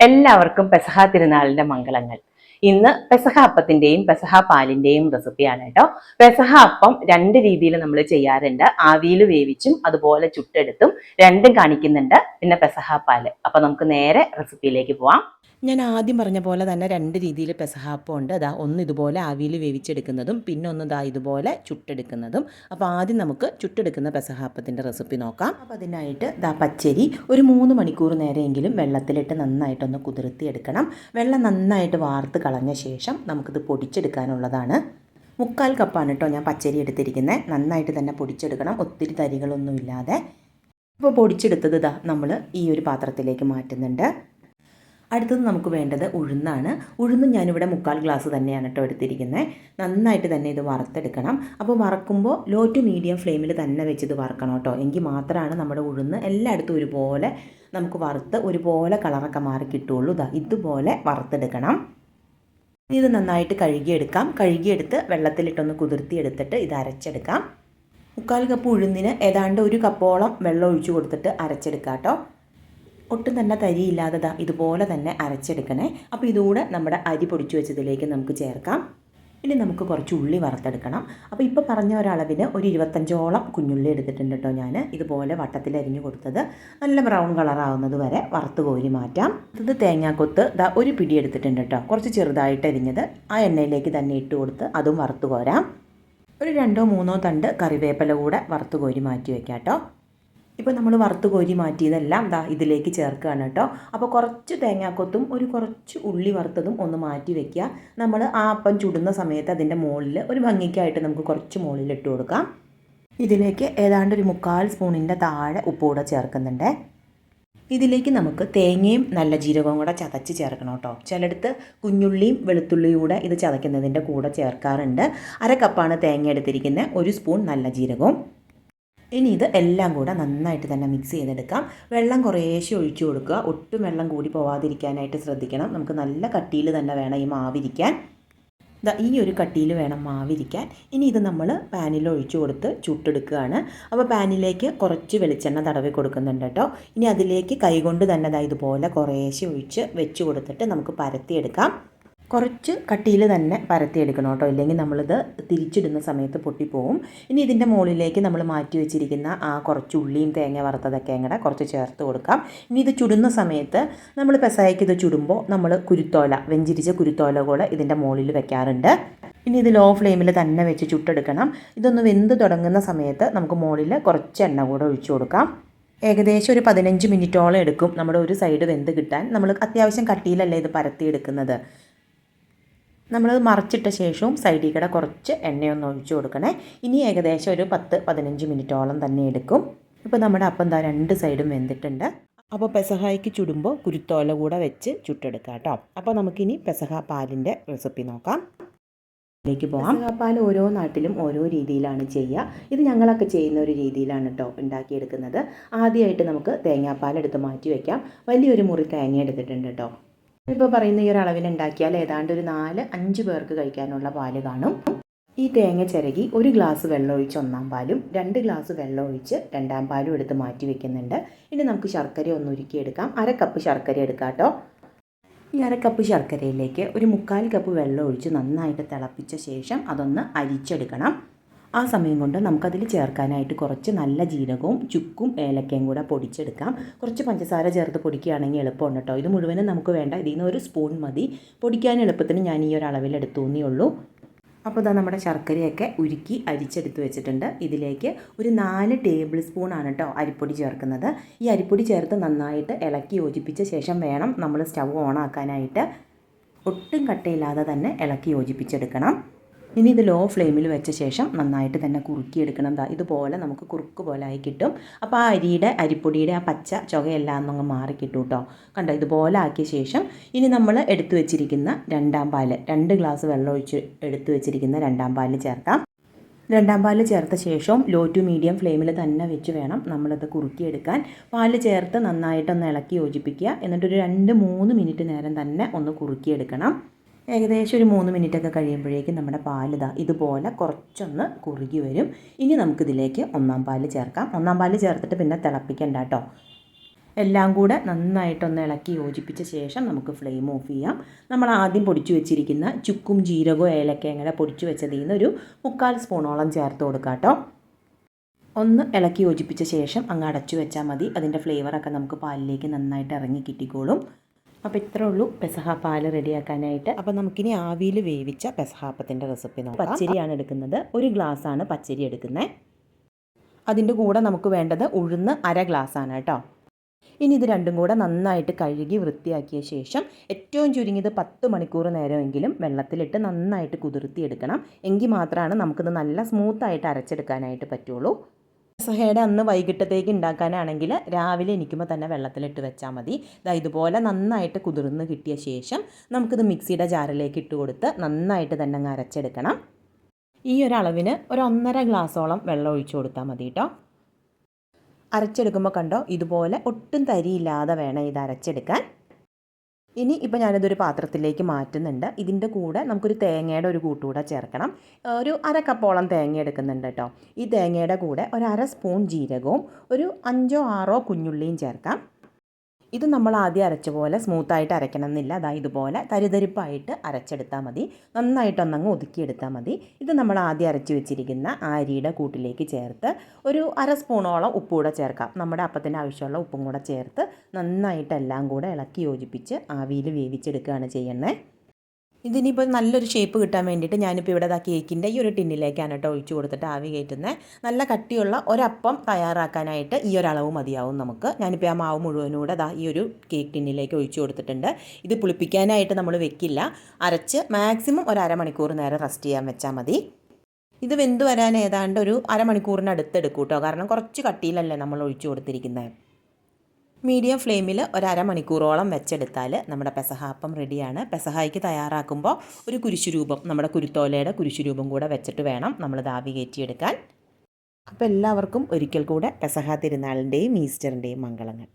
എല്ലാവർക്കും പെസഹ തിരുനാളിന്റെ മംഗളങ്ങൾ. ഇന്ന് പെസഹ അപ്പത്തിന്റെയും പെസഹ പാലിന്റെയും റെസിപ്പിയാണ് കേട്ടോ. പെസഹ അപ്പം രണ്ട് രീതിയിൽ നമ്മൾ ചെയ്യാറുണ്ട്. ആവിയിൽ വേവിച്ചും അതുപോലെ ചുട്ടെടുത്തും രണ്ടും കാണിക്കുന്നുണ്ട്. പിന്നെ പെസഹ പാല്. അപ്പൊ നമുക്ക് നേരെ റെസിപ്പിയിലേക്ക് പോവാം. ഞാൻ ആദ്യം പറഞ്ഞ പോലെ തന്നെ രണ്ട് രീതിയിൽ പെസഹാപ്പം ഉണ്ട്. ഒന്ന് ഇതുപോലെ ആവിയിൽ വേവിച്ചെടുക്കുന്നതും പിന്നെ ഒന്ന് ഇതുപോലെ ചുട്ടെടുക്കുന്നതും. അപ്പോൾ ആദ്യം നമുക്ക് ചുട്ടെടുക്കുന്ന പെസഹാപ്പത്തിൻ്റെ റെസിപ്പി നോക്കാം. അപ്പോൾ അതിനായിട്ട് പച്ചരി ഒരു 3 മണിക്കൂർ നേരമെങ്കിലും വെള്ളത്തിലിട്ട് നന്നായിട്ടൊന്ന് കുതിർത്തിയെടുക്കണം. വെള്ളം നന്നായിട്ട് വാർത്ത് കളഞ്ഞ ശേഷം നമുക്കിത് പൊടിച്ചെടുക്കാനുള്ളതാണ്. 3/4 കപ്പാണ് കേട്ടോ ഞാൻ പച്ചരി എടുത്തിരിക്കുന്നത്. നന്നായിട്ട് തന്നെ പൊടിച്ചെടുക്കണം, ഒത്തിരി തരികളൊന്നും ഇല്ലാതെ. അപ്പോൾ പൊടിച്ചെടുത്തത് നമ്മൾ ഈ ഒരു പാത്രത്തിലേക്ക് മാറ്റുന്നുണ്ട്. അടുത്തത് നമുക്ക് വേണ്ടത് ഉഴുന്നാണ്. ഉഴുന്ന് ഞാനിവിടെ 3/4 ഗ്ലാസ് തന്നെയാണ് കേട്ടോ എടുത്തിരിക്കുന്നത്. നന്നായിട്ട് തന്നെ ഇത് വറുത്തെടുക്കണം. അപ്പോൾ വറക്കുമ്പോൾ ലോ ടു മീഡിയം ഫ്ലെയിമിൽ തന്നെ വെച്ച് ഇത് വറക്കണം കേട്ടോ. എങ്കിൽ മാത്രമാണ് നമ്മുടെ ഉഴുന്ന് എല്ലായിടത്തും ഒരുപോലെ നമുക്ക് വറുത്ത് ഒരുപോലെ കളറൊക്കെ മാറി കിട്ടുള്ളൂ. ഇതുപോലെ വറുത്തെടുക്കണം. ഇത് നന്നായിട്ട് കഴുകിയെടുക്കാം. കഴുകിയെടുത്ത് വെള്ളത്തിലിട്ടൊന്ന് കുതിർത്തിയെടുത്തിട്ട് ഇത് അരച്ചെടുക്കാം. 3/4 കപ്പ് ഉഴുന്നിന് ഏതാണ്ട് 1 കപ്പോളം വെള്ളം ഒഴിച്ചു കൊടുത്തിട്ട് അരച്ചെടുക്കാം കേട്ടോ. ഒട്ടും തന്നെ തരിയില്ലാതെ ഇതുപോലെ തന്നെ അരച്ചെടുക്കണേ. അപ്പോൾ ഇതുകൂടെ നമ്മുടെ അരി പൊടിച്ചു വെച്ചതിലേക്ക് നമുക്ക് ചേർക്കാം. ഇനി നമുക്ക് കുറച്ച് ഉള്ളി വറുത്തെടുക്കണം. അപ്പോൾ ഇപ്പോൾ പറഞ്ഞ ഒരളവിന് ഒരു 25ഓളം കുഞ്ഞുള്ളി എടുത്തിട്ടുണ്ട് കേട്ടോ ഞാൻ. ഇതുപോലെ വട്ടത്തിൽ അരിഞ്ഞു കൊടുത്തത് നല്ല ബ്രൗൺ കളറാവുന്നത് വരെ വറുത്ത് കോരി മാറ്റാം. ഇത് തേങ്ങാക്കൊത്ത് ഒരു പിടി എടുത്തിട്ടുണ്ട് കേട്ടോ. കുറച്ച് ചെറുതായിട്ട് അരിഞ്ഞത് ആ എണ്ണയിലേക്ക് തന്നെ ഇട്ട് കൊടുത്ത് അതും വറുത്ത് കോരാം. ഒരു 2-3 തണ്ട് കറിവേപ്പില കൂടെ വറുത്ത് കോരി മാറ്റി വയ്ക്കാം കേട്ടോ. ഇപ്പോൾ നമ്മൾ വറുത്ത് കോരി മാറ്റിയതെല്ലാം ഇതിലേക്ക് ചേർക്കുകയാണ് കേട്ടോ. അപ്പോൾ കുറച്ച് തേങ്ങാക്കൊത്തും കുറച്ച് ഉള്ളി വറുത്തതും ഒന്ന് മാറ്റി വെക്കുക. നമ്മൾ ആ അപ്പം ചുടുന്ന സമയത്ത് അതിൻ്റെ മുകളിൽ ഒരു ഭംഗിക്കായിട്ട് നമുക്ക് കുറച്ച് മുകളിൽ ഇട്ട് കൊടുക്കാം. ഇതിലേക്ക് ഏതാണ്ട് ഒരു 3/4 സ്പൂണിൻ്റെ താഴെ ഉപ്പ് കൂടെ ചേർക്കുന്നുണ്ട്. ഇതിലേക്ക് നമുക്ക് തേങ്ങയും നല്ല ജീരകവും കൂടെ ചതച്ച് ചേർക്കണം കേട്ടോ. ചിലടത്ത് കുഞ്ഞുള്ളിയും വെളുത്തുള്ളിയും കൂടെ ഇത് ചതയ്ക്കുന്നതിൻ്റെ കൂടെ ചേർക്കാറുണ്ട്. 1/2 കപ്പാണ് തേങ്ങ എടുത്തിരിക്കുന്നത്. 1 സ്പൂൺ നല്ല ജീരകവും. ഇനി ഇത് എല്ലാം കൂടെ നന്നായിട്ട് തന്നെ മിക്സ് ചെയ്തെടുക്കാം. വെള്ളം കുറേശ്ശെ ഒഴിച്ചു കൊടുക്കുക. ഒട്ടും വെള്ളം കൂടി പോവാതിരിക്കാനായിട്ട് ശ്രദ്ധിക്കണം. നമുക്ക് നല്ല കട്ടിയിൽ തന്നെ വേണം ഈ മാവിരിക്കാൻ. ഈ ഒരു കട്ടിയിൽ വേണം മാവിരിക്കാൻ. ഇനി ഇത് നമ്മൾ പാനിൽ ഒഴിച്ചു കൊടുത്ത് ചുട്ടെടുക്കുകയാണ്. അപ്പോൾ പാനിലേക്ക് കുറച്ച് വെളിച്ചെണ്ണ തടവി കൊടുക്കുന്നുണ്ട് കേട്ടോ. ഇനി അതിലേക്ക് കൈകൊണ്ട് തന്നെ ഇതുപോലെ കുറേശ്ശെ ഒഴിച്ച് വെച്ച് കൊടുത്തിട്ട് നമുക്ക് പരത്തിയെടുക്കാം. കുറച്ച് കട്ടിയിൽ തന്നെ പരത്തിയെടുക്കണം കേട്ടോ, ഇല്ലെങ്കിൽ നമ്മളിത് തിരിച്ചിടുന്ന സമയത്ത് പൊട്ടിപ്പോവും. ഇനി ഇതിൻ്റെ മുകളിലേക്ക് നമ്മൾ മാറ്റി വെച്ചിരിക്കുന്ന ആ കുറച്ച് ഉള്ളിയും തേങ്ങ വറുത്തതൊക്കെ കൂടെ കുറച്ച് ചേർത്ത് കൊടുക്കാം. ഇനി ഇത് ചുടുന്ന സമയത്ത് നമ്മൾ പെസഹയ്ക്ക് ഇത് ചുടുമ്പോൾ നമ്മൾ കുരുത്തോല, വെഞ്ചിരിച്ച കുരുത്തോല കൂടെ ഇതിൻ്റെ മുകളിൽ വെക്കാറുണ്ട്. ഇനി ഇത് ലോ ഫ്ലെയിമിൽ തന്നെ വെച്ച് ചുട്ടെടുക്കണം. ഇതൊന്ന് വെന്ത് തുടങ്ങുന്ന സമയത്ത് നമുക്ക് മുകളിൽ കുറച്ച് എണ്ണ കൂടെ ഒഴിച്ചു കൊടുക്കാം. ഏകദേശം ഒരു 15 മിനിറ്റോളം എടുക്കും നമ്മുടെ ഒരു സൈഡ് വെന്ത് കിട്ടാൻ. നമ്മൾ അത്യാവശ്യം കട്ടിയിലല്ലേ ഇത് പരത്തിയെടുക്കുന്നത്. നമ്മൾ മറിച്ചിട്ട ശേഷവും സൈഡിൽ കൂടെ കുറച്ച് എണ്ണയൊന്ന് ഒഴിച്ചു കൊടുക്കണേ. ഇനി ഏകദേശം ഒരു 10-15 മിനിറ്റോളം തന്നെ എടുക്കും. ഇപ്പോൾ നമ്മുടെ അപ്പം 2 സൈഡും വെന്തിട്ടുണ്ട്. അപ്പോൾ പെസഹായ്ക്ക് ചുടുമ്പോൾ കുരുത്തോല കൂടെ വെച്ച് ചുട്ടെടുക്കാം കേട്ടോ. അപ്പോൾ നമുക്കിനി പെസഹ പാലിൻ്റെ റെസിപ്പി നോക്കാം. ിലേക്ക് പോകാം. പെസഹ പാൽ ഓരോ നാട്ടിലും ഓരോ രീതിയിലാണ് ചെയ്യുക. ഇത് ഞങ്ങളൊക്കെ ചെയ്യുന്ന ഒരു രീതിയിലാണ് കേട്ടോ ഉണ്ടാക്കിയെടുക്കുന്നത്. ആദ്യമായിട്ട് നമുക്ക് തേങ്ങാപ്പാൽ എടുത്ത് മാറ്റി വയ്ക്കാം. വലിയൊരു മുറി തേങ്ങ എടുത്തിട്ടുണ്ട് കേട്ടോ. ഇപ്പോൾ പറയുന്ന ഈ ഒരു അളവിൽ ഉണ്ടാക്കിയാൽ ഏതാണ്ട് ഒരു 4-5 പേർക്ക് കഴിക്കാനുള്ള പാല് കാണും. ഈ തേങ്ങ ചിരകി 1 ഗ്ലാസ് വെള്ളം ഒഴിച്ച് 1-ാം പാലും 2 ഗ്ലാസ് വെള്ളം ഒഴിച്ച് 2-ാം പാലും എടുത്ത് മാറ്റി വെക്കുന്നുണ്ട്. ഇനി നമുക്ക് ശർക്കര ഒന്ന് ഉരുക്കിയെടുക്കാം. 1/2 കപ്പ് ശർക്കര എടുക്കാം കേട്ടോ. ഈ 1/2 കപ്പ് ശർക്കരയിലേക്ക് ഒരു 3/4 കപ്പ് വെള്ളം ഒഴിച്ച് നന്നായിട്ട് തിളപ്പിച്ച ശേഷം അതൊന്ന് അരിച്ചെടുക്കണം. ആ സമയം കൊണ്ട് നമുക്കതിൽ ചേർക്കാനായിട്ട് കുറച്ച് നല്ല ജീരകവും ചുക്കും ഏലക്കയും കൂടെ പൊടിച്ചെടുക്കാം. കുറച്ച് പഞ്ചസാര ചേർത്ത് പൊടിക്കുകയാണെങ്കിൽ എളുപ്പമുണ്ട് കേട്ടോ. ഇത് മുഴുവനും നമുക്ക് വേണ്ട, ഇതിൽ നിന്ന് 1 സ്പൂൺ മതി. പൊടിക്കാൻ എളുപ്പത്തിന് ഞാൻ ഈ ഒരു അളവിൽ എടുത്തുന്നേ ഉള്ളൂ. അപ്പോൾ നമ്മുടെ ശർക്കരയൊക്കെ ഉരുക്കി അരിച്ചെടുത്ത് വെച്ചിട്ടുണ്ട്. ഇതിലേക്ക് ഒരു 4 ടേബിൾ സ്പൂണാണ് കേട്ടോ അരിപ്പൊടി ചേർക്കുന്നത്. ഈ അരിപ്പൊടി ചേർത്ത് നന്നായിട്ട് ഇളക്കി യോജിപ്പിച്ച ശേഷം വേണം നമ്മൾ സ്റ്റവ് ഓണാക്കാനായിട്ട്. ഒട്ടും കട്ടയില്ലാതെ തന്നെ ഇളക്കി യോജിപ്പിച്ചെടുക്കണം. ഇനി ഇത് ലോ ഫ്ലെയിമിൽ വെച്ച ശേഷം നന്നായിട്ട് തന്നെ കുറുക്കിയെടുക്കണം. ഇതുപോലെ നമുക്ക് കുറുക്ക് പോലെ ആയി കിട്ടും. അപ്പോൾ ആ അരിപ്പൊടിയുടെ ആ പച്ച ചുകയെല്ലാം ഒന്നങ്ങ് മാറി കിട്ടും കേട്ടോ. കണ്ടോ, ഇതുപോലെ ആക്കിയ ശേഷം ഇനി നമ്മൾ എടുത്തു വെച്ചിരിക്കുന്ന 2-ാം പാല്, 2 ഗ്ലാസ് വെള്ളം ഒഴിച്ച് എടുത്തു വെച്ചിരിക്കുന്ന 2-ാം പാല് ചേർക്കാം. 2-ാം പാല് ചേർത്ത ശേഷം ലോ ടു മീഡിയം ഫ്ലെയിമിൽ തന്നെ വെച്ച് വേണം നമ്മളിത് കുറുക്കിയെടുക്കാൻ. പാല് ചേർത്ത് നന്നായിട്ടൊന്ന് ഇളക്കി യോജിപ്പിക്കുക. എന്നിട്ടൊരു 2-3 മിനിറ്റ് നേരം തന്നെ ഒന്ന് കുറുക്കിയെടുക്കണം. ഏകദേശം ഒരു 3 മിനിറ്റൊക്കെ കഴിയുമ്പോഴേക്കും നമ്മുടെ പാൽ ഇതുപോലെ കുറച്ചൊന്ന് കുറുകി വരും. ഇനി നമുക്കിതിലേക്ക് 1-ാം പാല് ചേർക്കാം. 1-ാം പാല് ചേർത്തിട്ട് പിന്നെ തിളപ്പിക്കണ്ട കേട്ടോ. എല്ലാം കൂടെ നന്നായിട്ടൊന്ന് ഇളക്കി യോജിപ്പിച്ച ശേഷം നമുക്ക് ഫ്ലെയിം ഓഫ് ചെയ്യാം. നമ്മൾ ആദ്യം പൊടിച്ചു വെച്ചിരിക്കുന്ന ചുക്കും ജീരകവും ഏലക്കയും കൂടെ പൊടിച്ചു വെച്ചതിൽ നിന്ന് ഒരു 3/4 സ്പൂണോളം ചേർത്ത് കൊടുക്കാം കേട്ടോ. ഒന്ന് ഇളക്കി യോജിപ്പിച്ച ശേഷം അങ്ങ് അടച്ചു വെച്ചാൽ മതി. അതിൻ്റെ ഫ്ലേവറൊക്കെ നമുക്ക് പാലിലേക്ക് നന്നായിട്ട് ഇറങ്ങി കിട്ടിക്കോളും. അപ്പോൾ ഇത്രേ ഉള്ളൂ പെസഹ പാൽ റെഡിയാക്കാനായിട്ട്. അപ്പോൾ നമുക്കിനി ആവിയിൽ വേവിച്ച പെസഹാപ്പത്തിൻ്റെ റെസിപ്പി നോക്കാം. പച്ചരിയാണ് എടുക്കുന്നത്. 1 ഗ്ലാസ്സാണ് പച്ചരി എടുക്കുന്നത്. അതിൻ്റെ കൂടെ നമുക്ക് വേണ്ടത് ഉഴുന്ന് 1/2 ഗ്ലാസ്സാണ് കേട്ടോ. ഇനി ഇത് രണ്ടും കൂടെ നന്നായിട്ട് കഴുകി വൃത്തിയാക്കിയ ശേഷം ഏറ്റവും ചുരുങ്ങിയത് 10 മണിക്കൂർ നേരമെങ്കിലും വെള്ളത്തിലിട്ട് നന്നായിട്ട് കുതിർത്തിയെടുക്കണം. എങ്കിൽ മാത്രമാണ് നമുക്കിത് നല്ല സ്മൂത്തായിട്ട് അരച്ചെടുക്കാനായിട്ട് പറ്റുള്ളൂ. പെസഹയുടെ അന്ന് വൈകിട്ടത്തേക്ക് ഉണ്ടാക്കാനാണെങ്കിൽ രാവിലെ എണീക്കുമ്പോൾ തന്നെ വെള്ളത്തിലിട്ട് വെച്ചാൽ മതി. ഇതുപോലെ നന്നായിട്ട് കുതിർന്ന് കിട്ടിയ ശേഷം നമുക്കിത് മിക്സിയുടെ ജാറിലേക്ക് ഇട്ട് കൊടുത്ത് നന്നായിട്ട് തന്നെ അങ്ങ് അരച്ചെടുക്കണം. ഈ ഒരു അളവിന് 1.5 ഗ്ലാസോളം വെള്ളം ഒഴിച്ചു കൊടുത്താൽ മതി കേട്ടോ. അരച്ചെടുക്കുമ്പോൾ കണ്ടോ, ഇതുപോലെ ഒട്ടും തരിയില്ലാതെ വേണം ഇത് അരച്ചെടുക്കാൻ. ഇനി ഇപ്പോൾ ഞാനിതൊരു പാത്രത്തിലേക്ക് മാറ്റുന്നുണ്ട്. ഇതിൻ്റെ കൂടെ നമുക്കൊരു തേങ്ങയുടെ ഒരു കൂട്ടുകൂടെ ചേർക്കണം. ഒരു 1/2 കപ്പോളം തേങ്ങ എടുക്കുന്നുണ്ട് കേട്ടോ. ഈ തേങ്ങയുടെ കൂടെ 1/2 സ്പൂൺ ജീരകവും ഒരു 5 6 കുഞ്ഞുള്ളിയും ചേർക്കാം. ഇത് നമ്മൾ ആദ്യം അരച്ച പോലെ സ്മൂത്തായിട്ട് അരയ്ക്കണം എന്നില്ല. ഇതുപോലെ തരിതരിപ്പായിട്ട് അരച്ചെടുത്താൽ മതി. നന്നായിട്ടൊന്നങ്ങ് ഒതുക്കിയെടുത്താൽ മതി. ഇത് നമ്മൾ ആദ്യം അരച്ച് വെച്ചിരിക്കുന്ന അരിയുടെ കൂട്ടിലേക്ക് ചേർത്ത് ഒരു 1/2 സ്പൂണോളം ഉപ്പ് കൂടെ ചേർക്കാം. നമ്മുടെ അപ്പത്തിന് ആവശ്യമുള്ള ഉപ്പും കൂടെ ചേർത്ത് നന്നായിട്ട് എല്ലാം കൂടെ ഇളക്കി യോജിപ്പിച്ച് ആവിയിൽ വേവിച്ചെടുക്കുകയാണ് ചെയ്യുന്നത്. ഇതിനിപ്പോൾ നല്ലൊരു ഷേപ്പ് കിട്ടാൻ വേണ്ടിയിട്ട് ഞാനിപ്പോൾ ഇവിടെ കേക്കിൻ്റെ ഈ ഒരു ടിന്നിലേക്കാണ് കേട്ടോ ഒഴിച്ചു കൊടുത്തിട്ട് ആവി കയറ്റുന്നത്. നല്ല കട്ടിയുള്ള ഒരപ്പം തയ്യാറാക്കാനായിട്ട് ഈ ഒരളവ് മതിയാവും നമുക്ക്. ഞാനിപ്പോൾ ആ മാവ് മുഴുവനൂടെ ഈ ഒരു കേക്ക് ടിന്നിലേക്ക് ഒഴിച്ചു കൊടുത്തിട്ടുണ്ട്. ഇത് പുളിപ്പിക്കാനായിട്ട് നമ്മൾ വെക്കില്ല. അരച്ച് മാക്സിമം ഒരു 1/2 മണിക്കൂർ നേരം റെസ്റ്റ് ചെയ്യാൻ വെച്ചാൽ മതി. ഇത് വെന്ത് വരാൻ ഏതാണ്ട് ഒരു 1/2 മണിക്കൂറിനടുത്ത് എടുക്കും കേട്ടോ. കാരണം കുറച്ച് കട്ടിയിലല്ലേ നമ്മൾ ഒഴിച്ചു കൊടുത്തിരിക്കുന്നത്. മീഡിയം ഫ്ലെയിമിൽ ഒരു 1/2 മണിക്കൂറോളം വെച്ചെടുത്താൽ നമ്മുടെ പെസഹാപ്പം റെഡിയാണ്. പെസഹായ്ക്ക് തയ്യാറാക്കുമ്പോൾ ഒരു കുരിശുരൂപം, നമ്മുടെ കുരുത്തോലയുടെ കുരിശുരൂപം കൂടെ വെച്ചിട്ട് വേണം നമ്മളിത് ആവി കയറ്റിയെടുക്കാൻ. അപ്പോൾ എല്ലാവർക്കും ഒരിക്കൽ കൂടെ പെസഹ തിരുനാളിൻ്റെയും ഈസ്റ്ററിൻ്റെയും മംഗളങ്ങൾ.